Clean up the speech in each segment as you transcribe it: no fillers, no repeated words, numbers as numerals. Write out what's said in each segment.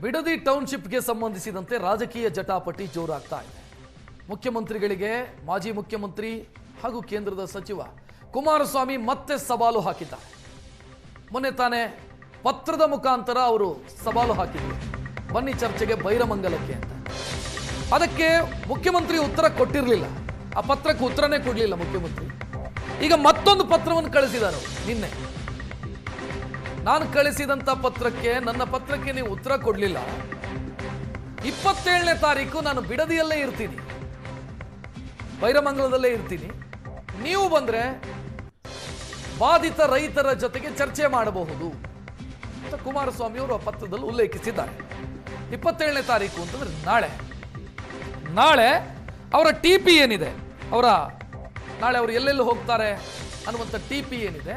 ಬಿಡದಿ ಟೌನ್ಶಿಪ್ಗೆ ಸಂಬಂಧಿಸಿದಂತೆ ರಾಜಕೀಯ ಜಟಾಪಟಿ ಜೋರಾಗ್ತಾ ಇದೆ. ಮುಖ್ಯಮಂತ್ರಿಗಳಿಗೆ ಮಾಜಿ ಮುಖ್ಯಮಂತ್ರಿ ಹಾಗೂ ಕೇಂದ್ರದ ಸಚಿವ ಕುಮಾರಸ್ವಾಮಿ ಮತ್ತೆ ಸವಾಲು ಹಾಕಿದ್ದಾರೆ. ಮೊನ್ನೆ ತಾನೇ ಪತ್ರದ ಮುಖಾಂತರ ಅವರು ಸವಾಲು ಹಾಕಿದರು, ಬನ್ನಿ ಚರ್ಚೆಗೆ ಬೈರಮಂಗಲಕ್ಕೆ ಅಂತ. ಅದಕ್ಕೆ ಮುಖ್ಯಮಂತ್ರಿ ಉತ್ತರ ಕೊಟ್ಟಿರಲಿಲ್ಲ, ಆ ಪತ್ರಕ್ಕೆ ಉತ್ತರನೇ ಕೊಡಲಿಲ್ಲ ಮುಖ್ಯಮಂತ್ರಿ. ಈಗ ಮತ್ತೊಂದು ಪತ್ರವನ್ನು ಕಳಿಸಿದ್ದಾರೆ ನಿನ್ನೆ. ನಾನು ಕಳಿಸಿದಂಥ ಪತ್ರಕ್ಕೆ, ನನ್ನ ಪತ್ರಕ್ಕೆ ನೀವು ಉತ್ತರ ಕೊಡಲಿಲ್ಲ, 27ನೇ ತಾರೀಕು ನಾನು ಬಿಡದಿಯಲ್ಲೇ ಇರ್ತೀನಿ, ಬೈರಮಂಗಲದಲ್ಲೇ ಇರ್ತೀನಿ, ನೀವು ಬಂದ್ರೆ ಬಾಧಿತ ರೈತರ ಜೊತೆಗೆ ಚರ್ಚೆ ಮಾಡಬಹುದು ಅಂತ ಕುಮಾರಸ್ವಾಮಿ ಅವರು ಆ ಪತ್ರದಲ್ಲಿ ಉಲ್ಲೇಖಿಸಿದ್ದಾರೆ. 27ನೇ ತಾರೀಕು ಅಂತಂದ್ರೆ ನಾಳೆ ಅವರ ಟಿಪಿ ಏನಿದೆ, ನಾಳೆ ಅವರು ಎಲ್ಲೆಲ್ಲಿ ಹೋಗ್ತಾರೆ ಅನ್ನುವಂಥ ಟಿಪಿ ಏನಿದೆ,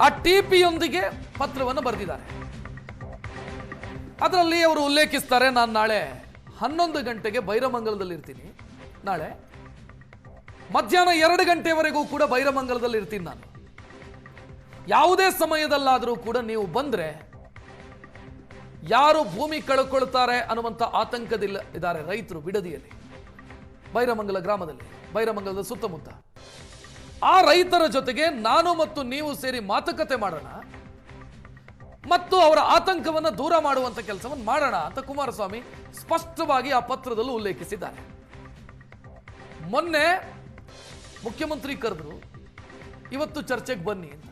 ಆ ಟಿಪಿಯೊಂದಿಗೆ ಪತ್ರವನ್ನು ಬರೆದಿದ್ದಾರೆ. ಅದರಲ್ಲಿ ಅವರು ಉಲ್ಲೇಖಿಸ್ತಾರೆ, ನಾನು ನಾಳೆ 11 ಗಂಟೆಗೆ ಬೈರಮಂಗಲದಲ್ಲಿ ಇರ್ತೀನಿ, ನಾಳೆ ಮಧ್ಯಾಹ್ನ 2 ಗಂಟೆವರೆಗೂ ಕೂಡ ಬೈರಮಂಗಲದಲ್ಲಿ ಇರ್ತೀನಿ, ನಾನು ಯಾವುದೇ ಸಮಯದಲ್ಲಾದರೂ ಕೂಡ ನೀವು ಬಂದ್ರೆ ಯಾರು ಭೂಮಿ ಕಳ್ಕೊಳ್ತಾರೆ ಅನ್ನುವಂಥ ಆತಂಕದಿಲ್ಲ ಇದ್ದಾರೆ ರೈತರು ಬಿಡದಿಯಲ್ಲಿ, ಬೈರಮಂಗಲ ಗ್ರಾಮದಲ್ಲಿ, ಬೈರಮಂಗಲದ ಸುತ್ತಮುತ್ತ. ಆ ರೈತರ ಜೊತೆಗೆ ನಾನು ಮತ್ತು ನೀವು ಸೇರಿ ಮಾತುಕತೆ ಮಾಡೋಣ ಮತ್ತು ಅವರ ಆತಂಕವನ್ನು ದೂರ ಮಾಡುವಂತ ಕೆಲಸವನ್ನು ಮಾಡೋಣ ಅಂತ ಕುಮಾರಸ್ವಾಮಿ ಸ್ಪಷ್ಟವಾಗಿ ಆ ಪತ್ರದಲ್ಲೂ ಉಲ್ಲೇಖಿಸಿದ್ದಾರೆ. ಮೊನ್ನೆ ಮುಖ್ಯಮಂತ್ರಿ ಕರೆದ್ರು, ಇವತ್ತು ಚರ್ಚೆಗೆ ಬನ್ನಿ ಅಂತ,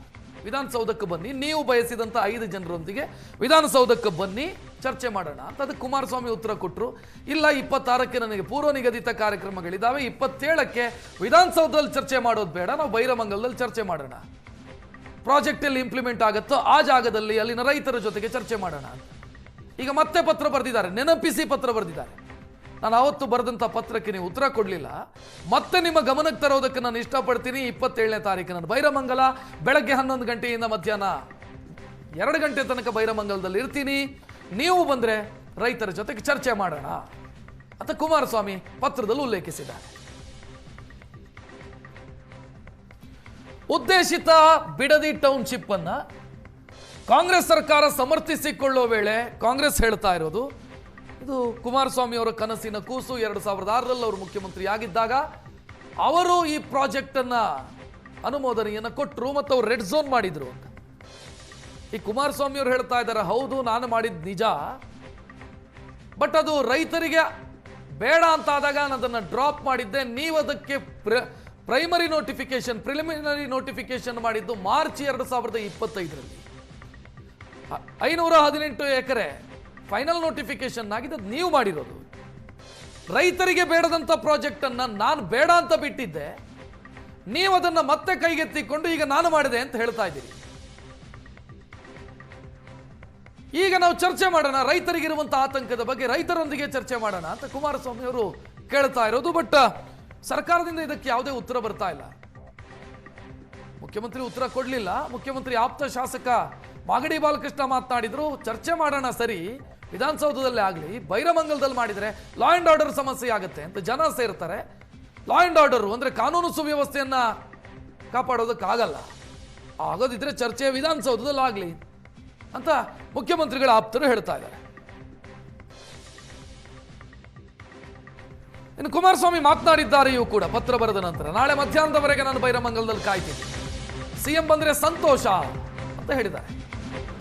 ವಿಧಾನಸೌಧಕ್ಕೆ ಬನ್ನಿ, ನೀವು ಬಯಸಿದಂತ 5 ಜನರೊಂದಿಗೆ ವಿಧಾನಸೌಧಕ್ಕೆ ಬನ್ನಿ, ಚರ್ಚೆ ಮಾಡೋಣ ಅಂತ. ಅದಕ್ಕೆ ಕುಮಾರಸ್ವಾಮಿ ಉತ್ತರ ಕೊಟ್ಟರು, ಇಲ್ಲ 26ಕ್ಕೆ ನನಗೆ ಪೂರ್ವ ನಿಗದಿತ ಕಾರ್ಯಕ್ರಮಗಳಿದ್ದಾವೆ, 27ಕ್ಕೆ ವಿಧಾನಸೌಧದಲ್ಲಿ ಚರ್ಚೆ ಮಾಡೋದು ಬೇಡ, ನಾವು ಬೈರಮಂಗಲದಲ್ಲಿ ಚರ್ಚೆ ಮಾಡೋಣ, ಪ್ರಾಜೆಕ್ಟ್ ಎಲ್ಲಿ ಇಂಪ್ಲಿಮೆಂಟ್ ಆಗುತ್ತೋ ಆ ಜಾಗದಲ್ಲಿ ಅಲ್ಲಿನ ರೈತರ ಜೊತೆಗೆ ಚರ್ಚೆ ಮಾಡೋಣ ಅಂತ. ಈಗ ಮತ್ತೆ ಪತ್ರ ಬರೆದಿದ್ದಾರೆ, ನೆನಪಿಸಿ ಪತ್ರ ಬರೆದಿದ್ದಾರೆ. ನಾನು ಅವತ್ತು ಬರೆದಂಥ ಪತ್ರಕ್ಕೆ ನೀವು ಉತ್ತರ ಕೊಡಲಿಲ್ಲ, ಮತ್ತೆ ನಿಮ್ಮ ಗಮನಕ್ಕೆ ತರೋದಕ್ಕೆ ನಾನು ಇಷ್ಟಪಡ್ತೀನಿ. 27ನೇ ತಾರೀಕು ನಾನು ಬೈರಮಂಗಲ, ಬೆಳಗ್ಗೆ 11 ಗಂಟೆಯಿಂದ ಮಧ್ಯಾಹ್ನ 2 ಗಂಟೆ ತನಕ ಬೈರಮಂಗಲದಲ್ಲಿ ಇರ್ತೀನಿ, ನೀವು ಬಂದ್ರೆ ರೈತರ ಜೊತೆಗೆ ಚರ್ಚೆ ಮಾಡೋಣ ಅಂತ ಕುಮಾರಸ್ವಾಮಿ ಪತ್ರದಲ್ಲಿ ಉಲ್ಲೇಖಿಸಿದ್ದಾರೆ. ಉದ್ದೇಶಿತ ಬಿಡದಿ ಟೌನ್ಶಿಪ್ ಅನ್ನ ಕಾಂಗ್ರೆಸ್ ಸರ್ಕಾರ ಸಮರ್ಥಿಸಿಕೊಳ್ಳೋ ವೇಳೆ ಕಾಂಗ್ರೆಸ್ ಹೇಳ್ತಾ ಇರೋದು, ಇದು ಕುಮಾರಸ್ವಾಮಿ ಅವರ ಕನಸಿನ ಕೂಸು. 2006ರಲ್ಲಿ ಅವರು ಮುಖ್ಯಮಂತ್ರಿ ಆಗಿದ್ದಾಗ ಅವರು ಈ ಪ್ರಾಜೆಕ್ಟ್ ಅನ್ನ ಅನುಮೋದನೆಯನ್ನು ಕೊಟ್ಟರು ಮತ್ತು ಅವರು ರೆಡ್ ಝೋನ್ ಮಾಡಿದ್ರು ಅಂತ. ಈ ಕುಮಾರಸ್ವಾಮಿ ಅವರು ಹೇಳ್ತಾ ಇದ್ದಾರೆ, ಹೌದು ನಾನು ಮಾಡಿದ ನಿಜ, ಬಟ್ ಅದು ರೈತರಿಗೆ ಬೇಡ ಅಂತ ಆದಾಗ ನಾನು ಅದನ್ನು ಡ್ರಾಪ್ ಮಾಡಿದ್ದೆ. ನೀವು ಅದಕ್ಕೆ ಪ್ರೈಮರಿ ನೋಟಿಫಿಕೇಶನ್, ಪ್ರಿಲಿಮಿನರಿ ನೋಟಿಫಿಕೇಶನ್ ಮಾಡಿದ್ದು ಮಾರ್ಚ್ 2025ರಲ್ಲಿ. 518 ಎಕರೆ ಫೈನಲ್ ನೋಟಿಫಿಕೇಶನ್ ಆಗಿದೆ, ನೀವು ಮಾಡಿರೋದು. ರೈತರಿಗೆ ಬೇಡದಂತ ಪ್ರಾಜೆಕ್ಟ್ ಅನ್ನ ನಾನು ಬೇಡ ಅಂತ ಬಿಟ್ಟಿದ್ದೆ, ನೀವು ಅದನ್ನ ಮತ್ತೆ ಕೈಗೆತ್ತಿಕೊಂಡು ಈಗ ನಾನು ಮಾಡಿದೆ ಅಂತ ಹೇಳ್ತಾ ಇದ್ದೀರಿ. ಈಗ ನಾವು ಚರ್ಚೆ ಮಾಡೋಣ, ರೈತರಿಗಿರುವಂತಹ ಆತಂಕದ ಬಗ್ಗೆ ರೈತರೊಂದಿಗೆ ಚರ್ಚೆ ಮಾಡೋಣ ಅಂತ ಕುಮಾರಸ್ವಾಮಿ ಅವರು ಕೇಳ್ತಾ ಇರೋದು. ಬಟ್ ಸರ್ಕಾರದಿಂದ ಇದಕ್ಕೆ ಯಾವುದೇ ಉತ್ತರ ಬರ್ತಾ ಇಲ್ಲ. ಮುಖ್ಯಮಂತ್ರಿ ಉತ್ತರ ಕೊಡಲಿಲ್ಲ. ಮುಖ್ಯಮಂತ್ರಿ ಆಪ್ತ ಶಾಸಕ ಮಾಗಡಿ ಬಾಲಕೃಷ್ಣ ಮಾತನಾಡಿದ್ರು, ಚರ್ಚೆ ಮಾಡೋಣ ಸರಿ, ವಿಧಾನಸೌಧದಲ್ಲೇ ಆಗಲಿ, ಬೈರಮಂಗಲದಲ್ಲಿ ಮಾಡಿದರೆ ಲಾ ಅಂಡ್ ಆರ್ಡರ್ ಸಮಸ್ಯೆ ಆಗುತ್ತೆ ಅಂತ ಜನ ಸೇರ್ತಾರೆ. ಲಾ ಅಂಡ್ ಆರ್ಡರ್ ಅಂದ್ರೆ ಕಾನೂನು ಸುವ್ಯವಸ್ಥೆಯನ್ನ ಕಾಪಾಡೋದಕ್ಕಾಗಲ್ಲ, ಆಗೋದಿದ್ರೆ ಚರ್ಚೆ ವಿಧಾನಸೌಧದಲ್ಲಿ ಆಗಲಿ ಅಂತ ಮುಖ್ಯಮಂತ್ರಿಗಳ ಆಪ್ತರು ಹೇಳ್ತಾ ಇದ್ದಾರೆ. ಇನ್ನು ಕುಮಾರಸ್ವಾಮಿ ಮಾತನಾಡಿದ್ದಾರೆಯೂ ಕೂಡ ಪತ್ರ ಬರೆದ ನಂತರ, ನಾಳೆ ಮಧ್ಯಾಹ್ನದವರೆಗೆ ನಾನು ಬೈರಮಂಗಲದಲ್ಲಿ ಕಾಯ್ತೀನಿ, ಸಿಎಂ ಬಂದ್ರೆ ಸಂತೋಷ ಅಂತ ಹೇಳಿದ್ದಾರೆ.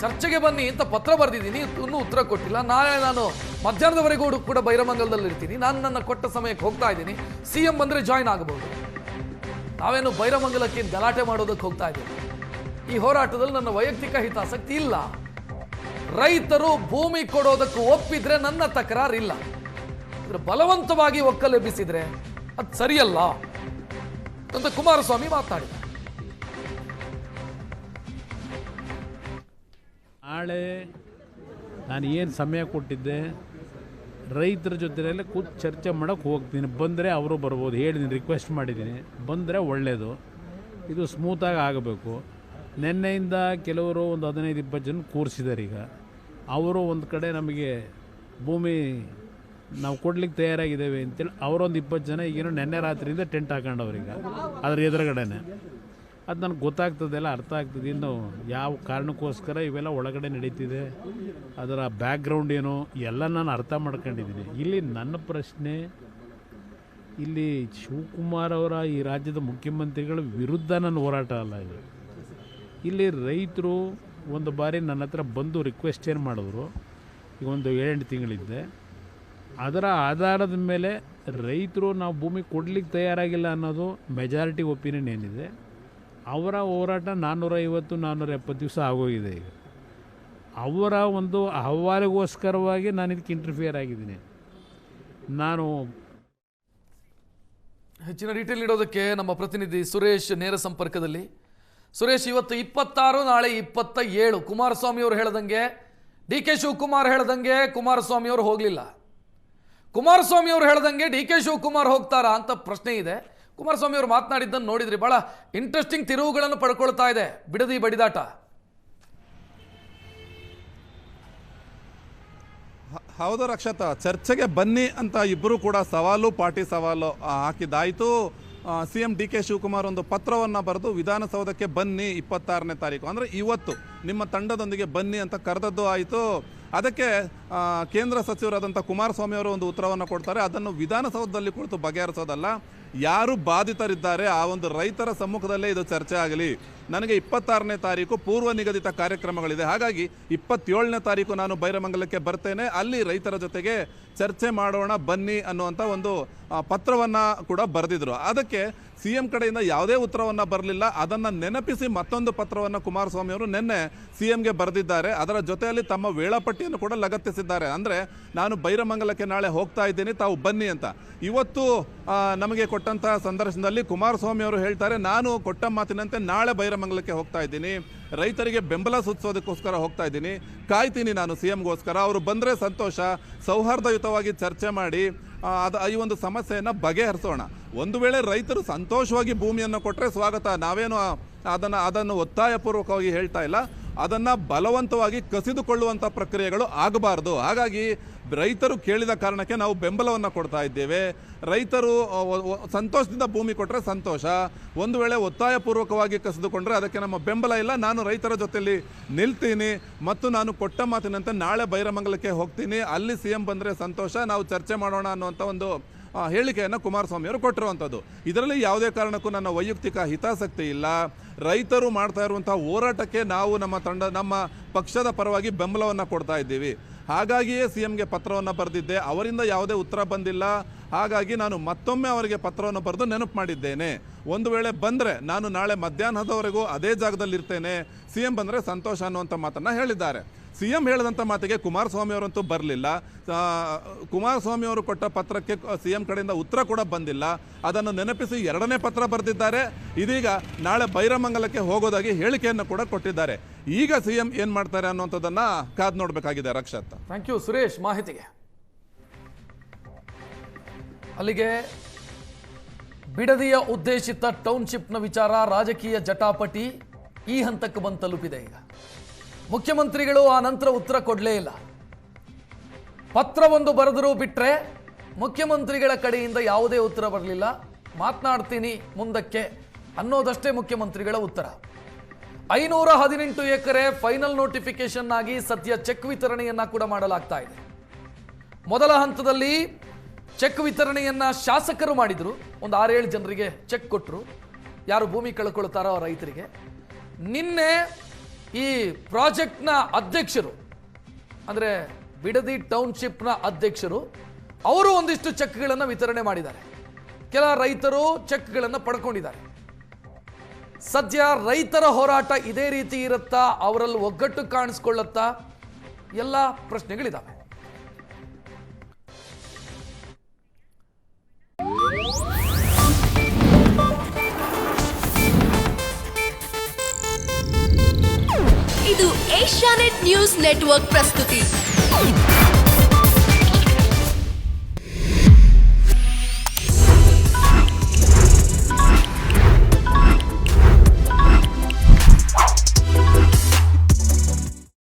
ಚರ್ಚೆಗೆ ಬನ್ನಿ ಅಂತ ಪತ್ರ ಬರೆದಿದ್ದೀನಿ, ಇನ್ನೂ ಉತ್ತರ ಕೊಟ್ಟಿಲ್ಲ. ನಾಳೆ ನಾನು ಮಧ್ಯಾಹ್ನದವರೆಗೂ ಕೂಡ ಬೈರಮಂಗಲದಲ್ಲಿ ಇರ್ತೀನಿ, ನಾನು ನನ್ನ ಕೊಟ್ಟ ಸಮಯಕ್ಕೆ ಹೋಗ್ತಾ ಇದ್ದೀನಿ, ಸಿಎಂ ಬಂದ್ರೆ ಜಾಯ್ನ್ ಆಗಬಹುದು. ನಾವೇನು ಬೈರಮಂಗಲಕ್ಕೆ ಗಲಾಟೆ ಮಾಡೋದಕ್ಕೆ ಹೋಗ್ತಾ ಇದ್ದೀವಿ. ಈ ಹೋರಾಟದಲ್ಲಿ ನನ್ನ ವೈಯಕ್ತಿಕ ಹಿತಾಸಕ್ತಿ ಇಲ್ಲ. ರೈತರು ಭೂಮಿ ಕೊಡೋದಕ್ಕೆ ಒಪ್ಪಿದ್ರೆ ನನ್ನ ತಕರಾರಿಲ್ಲ, ಬಲವಂತವಾಗಿ ಒಕ್ಕಲೆಬ್ಬಿಸಿದ್ರೆ ಅದು ಸರಿಯಲ್ಲ ಅಂತ ಕುಮಾರಸ್ವಾಮಿ ಮಾತನಾಡಿದ್ದಾರೆ. ನಾಳೆ ನಾನು ಏನು ಸಮಯ ಕೊಟ್ಟಿದ್ದೆ, ರೈತರ ಜೊತೆಯಲ್ಲೇ ಕೂತು ಚರ್ಚೆ ಮಾಡೋಕ್ಕೆ ಹೋಗ್ತೀನಿ, ಬಂದರೆ ಅವರು ಬರ್ಬೋದು, ಹೇಳಿದ್ದೀನಿ, ರಿಕ್ವೆಸ್ಟ್ ಮಾಡಿದ್ದೀನಿ, ಬಂದರೆ ಒಳ್ಳೆಯದು, ಇದು ಸ್ಮೂತಾಗಿ ಆಗಬೇಕು. ನಿನ್ನೆಯಿಂದ ಕೆಲವರು ಒಂದು 15-20 ಜನ ಕೂರಿಸಿದ್ದಾರೆ. ಈಗ ಅವರು ಒಂದು ಕಡೆ ನಮಗೆ ಭೂಮಿ ನಾವು ಕೊಡ್ಲಿಕ್ಕೆ ತಯಾರಾಗಿದ್ದೇವೆ ಅಂತೇಳಿ ಅವರೊಂದು 20 ಜನ ಈಗೇನೋ ನೆನ್ನೆ ರಾತ್ರಿಯಿಂದ ಟೆಂಟ್ ಹಾಕೊಂಡವ್ರೀಗ ಅದ್ರ ಎದುರುಗಡೆನೆ. ಅದು ನನಗೆ ಗೊತ್ತಾಗ್ತದೆಲ್ಲ, ಅರ್ಥ ಆಗ್ತದೆ. ಇನ್ನು ಯಾವ ಕಾರಣಕ್ಕೋಸ್ಕರ ಇವೆಲ್ಲ ಒಳಗಡೆ ನಡೀತಿದೆ, ಅದರ ಬ್ಯಾಕ್ಗ್ರೌಂಡ್ ಏನು ಎಲ್ಲ ನಾನು ಅರ್ಥ ಮಾಡ್ಕೊಂಡಿದ್ದೀನಿ. ಇಲ್ಲಿ ನನ್ನ ಪ್ರಶ್ನೆ, ಇಲ್ಲಿ ಶಿವಕುಮಾರ್ ಅವರ ಈ ರಾಜ್ಯದ ಮುಖ್ಯಮಂತ್ರಿಗಳ ವಿರುದ್ಧ ನನ್ನ ಹೋರಾಟ ಅಲ್ಲ ಇದು. ಇಲ್ಲಿ ರೈತರು ಒಂದು ಬಾರಿ ನನ್ನ ಹತ್ರ ಬಂದು ರಿಕ್ವೆಸ್ಟ್ ಏನು ಮಾಡಿದ್ರು, ಈಗ ಒಂದು 7 ತಿಂಗಳಿದ್ದೆ, ಅದರ ಆಧಾರದ ಮೇಲೆ ರೈತರು ನಾವು ಭೂಮಿ ಕೊಡ್ಲಿಕ್ಕೆ ತಯಾರಾಗಿಲ್ಲ ಅನ್ನೋದು ಮೆಜಾರಿಟಿ ಒಪಿನಿಯನ್ ಏನಿದೆ. ಅವರ ಹೋರಾಟ 450-470 ದಿವಸ ಆಗೋಗಿದೆ. ಈಗ ಅವರ ಒಂದು ಅಹವಾಲಿಗೋಸ್ಕರವಾಗಿ ನಾನು ಇದಕ್ಕೆ ಇಂಟರ್ಫಿಯರ್ ಆಗಿದ್ದೀನಿ. ನಾನು ಹೆಚ್ಚಿನ ಡೀಟೇಲ್ ನೀಡೋದಕ್ಕೆ ನಮ್ಮ ಪ್ರತಿನಿಧಿ ಸುರೇಶ್ ನೇರ ಸಂಪರ್ಕದಲ್ಲಿ. ಸುರೇಶ್, ಇವತ್ತು 26, ನಾಳೆ 27 ಕುಮಾರಸ್ವಾಮಿ ಅವರು ಹೇಳ್ದಂಗೆ, ಡಿ ಕೆ ಶಿವಕುಮಾರ್ ಹೇಳ್ದಂಗೆ ಕುಮಾರಸ್ವಾಮಿ ಅವರು ಹೋಗಲಿಲ್ಲ. ಕುಮಾರಸ್ವಾಮಿ ಅವರು ಹೇಳ್ದಂಗೆ ಡಿ ಕೆ ಶಿವಕುಮಾರ್ ಹೋಗ್ತಾರಾ ಅಂತ ಪ್ರಶ್ನೆ ಇದೆ. ಕುಮಾರಸ್ವಾಮಿ ಅವರು ಮಾತನಾಡಿದ್ದನ್ನು ನೋಡಿದ್ರಿ, ಬಹಳ ಇಂಟ್ರೆಸ್ಟಿಂಗ್ ತಿರುವುಗಳನ್ನು ಪಡ್ಕೊಳ್ತಾ ಇದೆ ಬಿಡದಿ ಬಡಿದಾಟ. ಹೌದು ರಕ್ಷತ್, ಚರ್ಚೆಗೆ ಬನ್ನಿ ಅಂತ ಇಬ್ಬರು ಕೂಡ ಸವಾಲು ಪಾರ್ಟಿ ಸವಾಲು ಹಾಕಿದ್ದಾಯಿತು. CM ಡಿ ಕೆ ಶಿವಕುಮಾರ್ ಒಂದು ಪತ್ರವನ್ನು ಬರೆದು ವಿಧಾನಸೌಧಕ್ಕೆ ಬನ್ನಿ 26ನೇ ತಾರೀಕು, ಅಂದರೆ ಇವತ್ತು ನಿಮ್ಮ ತಂಡದೊಂದಿಗೆ ಬನ್ನಿ ಅಂತ ಕರೆದದ್ದು ಆಯಿತು. ಅದಕ್ಕೆ ಕೇಂದ್ರ ಸಚಿವರಾದಂಥ ಕುಮಾರಸ್ವಾಮಿ ಅವರು ಒಂದು ಉತ್ತರವನ್ನು ಕೊಡ್ತಾರೆ. ಅದನ್ನು ವಿಧಾನಸೌಧದಲ್ಲಿ ಕುಳಿತು ಬಗೆಹರಿಸೋದಲ್ಲ, ಯಾರು ಬಾಧಿತರಿದ್ದಾರೆ ಆ ಒಂದು ರೈತರ ಸಮ್ಮುಖದಲ್ಲೇ ಇದು ಚರ್ಚೆ ಆಗಲಿ. ನನಗೆ 26ನೇ ತಾರೀಕು ಪೂರ್ವ ನಿಗದಿತ ಕಾರ್ಯಕ್ರಮಗಳಿದೆ, ಹಾಗಾಗಿ 27ನೇ ತಾರೀಕು ನಾನು ಬೈರಮಂಗಲಕ್ಕೆ ಬರ್ತೇನೆ, ಅಲ್ಲಿ ರೈತರ ಜೊತೆಗೆ ಚರ್ಚೆ ಮಾಡೋಣ ಬನ್ನಿ ಅನ್ನುವಂಥ ಒಂದು ಪತ್ರವನ್ನು ಕೂಡ ಬರೆದಿದ್ರು. ಅದಕ್ಕೆ CM ಕಡೆಯಿಂದ ಯಾವುದೇ ಉತ್ತರವನ್ನು ಬರಲಿಲ್ಲ. ಅದನ್ನು ನೆನಪಿಸಿ ಮತ್ತೊಂದು ಪತ್ರವನ್ನು ಕುಮಾರಸ್ವಾಮಿ ಅವರು ನಿನ್ನೆ CMಗೆ ಬರೆದಿದ್ದಾರೆ. ಅದರ ಜೊತೆಯಲ್ಲಿ ತಮ್ಮ ವೇಳಾಪಟ್ಟಿಯನ್ನು ಕೂಡ ಲಗತ್ತಿಸಿದ್ದಾರೆ. ಅಂದರೆ ನಾನು ಬೈರಮಂಗಲಕ್ಕೆ ನಾಳೆ ಹೋಗ್ತಾ ಇದ್ದೀನಿ, ತಾವು ಬನ್ನಿ ಅಂತ. ಇವತ್ತು ನಮಗೆ ಕೊಟ್ಟಂಥ ಸಂದರ್ಶನದಲ್ಲಿ ಕುಮಾರಸ್ವಾಮಿ ಅವರು ಹೇಳ್ತಾರೆ, ನಾನು ಕೊಟ್ಟ ಮಾತಿನಂತೆ ನಾಳೆ ಬೈರಮಂಗಲಕ್ಕೆ ಹೋಗ್ತಾ ಇದ್ದೀನಿ, ರೈತರಿಗೆ ಬೆಂಬಲ ಸೂಚಿಸೋದಕ್ಕೋಸ್ಕರ ಹೋಗ್ತಾ ಇದ್ದೀನಿ, ಕಾಯ್ತೀನಿ ನಾನು CMಗೋಸ್ಕರ. ಅವರು ಬಂದರೆ ಸಂತೋಷ, ಸೌಹಾರ್ದಯುತವಾಗಿ ಚರ್ಚೆ ಮಾಡಿ ಈ ಒಂದು ಸಮಸ್ಯೆಯನ್ನು ಬಗೆಹರಿಸೋಣ. ಒಂದು ವೇಳೆ ರೈತರು ಸಂತೋಷವಾಗಿ ಭೂಮಿಯನ್ನು ಕೊಟ್ಟರೆ ಸ್ವಾಗತ, ನಾವೇನು ಅದನ್ನು ಒತ್ತಾಯಪೂರ್ವಕವಾಗಿ ಹೇಳ್ತಾ ಇಲ್ಲ, ಅದನ್ನು ಬಲವಂತವಾಗಿ ಕಸಿದುಕೊಳ್ಳುವಂಥ ಪ್ರಕ್ರಿಯೆಗಳು ಆಗಬಾರ್ದು. ಹಾಗಾಗಿ ರೈತರು ಕೇಳಿದ ಕಾರಣಕ್ಕೆ ನಾವು ಬೆಂಬಲವನ್ನು ಕೊಡ್ತಾ ಇದ್ದೇವೆ. ರೈತರು ಸಂತೋಷದಿಂದ ಭೂಮಿ ಕೊಟ್ಟರೆ ಸಂತೋಷ, ಒಂದು ವೇಳೆ ಒತ್ತಾಯಪೂರ್ವಕವಾಗಿ ಕಸಿದುಕೊಂಡ್ರೆ ಅದಕ್ಕೆ ನಮ್ಮ ಬೆಂಬಲ ಇಲ್ಲ. ನಾನು ರೈತರ ಜೊತೆಯಲ್ಲಿ ನಿಲ್ತೀನಿ ಮತ್ತು ನಾನು ಕೊಟ್ಟ ಮಾತಿನಂತೆ ನಾಳೆ ಬೈರಮಂಗಲಕ್ಕೆ ಹೋಗ್ತೀನಿ, ಅಲ್ಲಿ CM ಬಂದರೆ ಸಂತೋಷ, ನಾವು ಚರ್ಚೆ ಮಾಡೋಣ ಅನ್ನುವಂಥ ಒಂದು ಹೇಳಿಕೆಯನ್ನು ಕುಮಾರಸ್ವಾಮಿ ಅವರು ಕೊಟ್ಟಿರುವಂಥದ್ದು. ಇದರಲ್ಲಿ ಯಾವುದೇ ಕಾರಣಕ್ಕೂ ನನ್ನ ವೈಯಕ್ತಿಕ ಹಿತಾಸಕ್ತಿ ಇಲ್ಲ. ರೈತರು ಮಾಡ್ತಾ ಇರುವಂಥ ಹೋರಾಟಕ್ಕೆ ನಾವು ನಮ್ಮ ಪಕ್ಷದ ಪರವಾಗಿ ಬೆಂಬಲವನ್ನು ಕೊಡ್ತಾ ಇದ್ದೀವಿ. ಹಾಗಾಗಿಯೇ CMಗೆ ಪತ್ರವನ್ನು ಬರೆದಿದ್ದೆ, ಅವರಿಂದ ಯಾವುದೇ ಉತ್ತರ ಬಂದಿಲ್ಲ. ಹಾಗಾಗಿ ನಾನು ಮತ್ತೊಮ್ಮೆ ಅವರಿಗೆ ಪತ್ರವನ್ನು ಬರೆದು ನೆನಪು ಮಾಡಿದ್ದೇನೆ. ಒಂದು ವೇಳೆ ಬಂದರೆ ನಾನು ನಾಳೆ ಮಧ್ಯಾಹ್ನದವರೆಗೂ ಅದೇ ಜಾಗದಲ್ಲಿ ಇರ್ತೇನೆ, CM ಬಂದರೆ ಸಂತೋಷ ಅನ್ನುವಂಥ ಮಾತನ್ನು ಹೇಳಿದ್ದಾರೆ. CM ಹೇಳಿದಂಥ ಮಾತಿಗೆ ಕುಮಾರಸ್ವಾಮಿ ಅವರಂತೂ ಬರಲಿಲ್ಲ. ಕುಮಾರಸ್ವಾಮಿ ಅವರು ಕೊಟ್ಟ ಪತ್ರಕ್ಕೆ CM ಕಡೆಯಿಂದ ಉತ್ತರ ಕೂಡ ಬಂದಿಲ್ಲ. ಅದನ್ನು ನೆನಪಿಸಿ 2ನೇ ಪತ್ರ ಬರೆದಿದ್ದಾರೆ. ಇದೀಗ ನಾಳೆ ಬೈರಮಂಗಲಕ್ಕೆ ಹೋಗೋದಾಗಿ ಹೇಳಿಕೆಯನ್ನು ಕೂಡ ಕೊಟ್ಟಿದ್ದಾರೆ. ಈಗ CM ಏನು ಮಾಡ್ತಾರೆ ಅನ್ನುವಂಥದ್ದನ್ನು ಕಾದು ನೋಡಬೇಕಾಗಿದೆ. ರಕ್ಷತ್, ಥ್ಯಾಂಕ್ ಯು ಸುರೇಶ್ ಮಾಹಿತಿಗೆ. ಅಲ್ಲಿಗೆ ಬಿಡದಿಯ ಉದ್ದೇಶಿತ ಟೌನ್ಶಿಪ್ನ ವಿಚಾರ, ರಾಜಕೀಯ ಜಟಾಪಟಿ ಈ ಹಂತಕ್ಕೆ ಬಂದು ತಲುಪಿದೆ. ಈಗ ಮುಖ್ಯಮಂತ್ರಿಗಳು ಆ ನಂತರ ಉತ್ತರ ಕೊಡಲೇ ಇಲ್ಲ. ಪತ್ರವೊಂದು ಬರೆದರೂ ಬಿಟ್ಟರೆ ಮುಖ್ಯಮಂತ್ರಿಗಳ ಕಡೆಯಿಂದ ಯಾವುದೇ ಉತ್ತರ ಬರಲಿಲ್ಲ. ಮಾತನಾಡ್ತೀನಿ ಮುಂದಕ್ಕೆ ಅನ್ನೋದಷ್ಟೇ ಮುಖ್ಯಮಂತ್ರಿಗಳ ಉತ್ತರ. 518 ಎಕರೆ ಫೈನಲ್ ನೋಟಿಫಿಕೇಶನ್ ಆಗಿ ಸದ್ಯ ಚೆಕ್ ವಿತರಣೆಯನ್ನ ಕೂಡ ಮಾಡಲಾಗ್ತಾ ಇದೆ. ಮೊದಲ ಹಂತದಲ್ಲಿ ಚೆಕ್ ವಿತರಣೆಯನ್ನ ಶಾಸಕರು ಮಾಡಿದ್ರು, ಒಂದು 6-7 ಜನರಿಗೆ ಚೆಕ್ ಕೊಟ್ಟರು, ಯಾರು ಭೂಮಿ ಕಳ್ಕೊಳ್ತಾರೋ ರೈತರಿಗೆ. ನಿನ್ನೆ ಈ ಪ್ರಾಜೆಕ್ಟ್ನ ಅಧ್ಯಕ್ಷರು, ಅಂದರೆ ಬಿಡದಿ ಟೌನ್ಶಿಪ್ನ ಅಧ್ಯಕ್ಷರು, ಅವರು ಒಂದಿಷ್ಟು ಚೆಕ್ಗಳನ್ನು ವಿತರಣೆ ಮಾಡಿದ್ದಾರೆ. ಕೆಲ ರೈತರು ಚೆಕ್ಗಳನ್ನು ಪಡ್ಕೊಂಡಿದ್ದಾರೆ. ಸದ್ಯ ರೈತರ ಹೋರಾಟ ಇದೇ ರೀತಿ ಇರುತ್ತಾ, ಅವರಲ್ಲಿ ಒಗ್ಗಟ್ಟು ಕಾಣಿಸ್ಕೊಳ್ಳುತ್ತಾ, ಎಲ್ಲ ಪ್ರಶ್ನೆಗಳಿದ್ದಾವೆ. ಇದು ಏಷ್ಯಾನೆಟ್ ನ್ಯೂಸ್ ನೆಟ್ವರ್ಕ್ ಪ್ರಸ್ತುತಿ.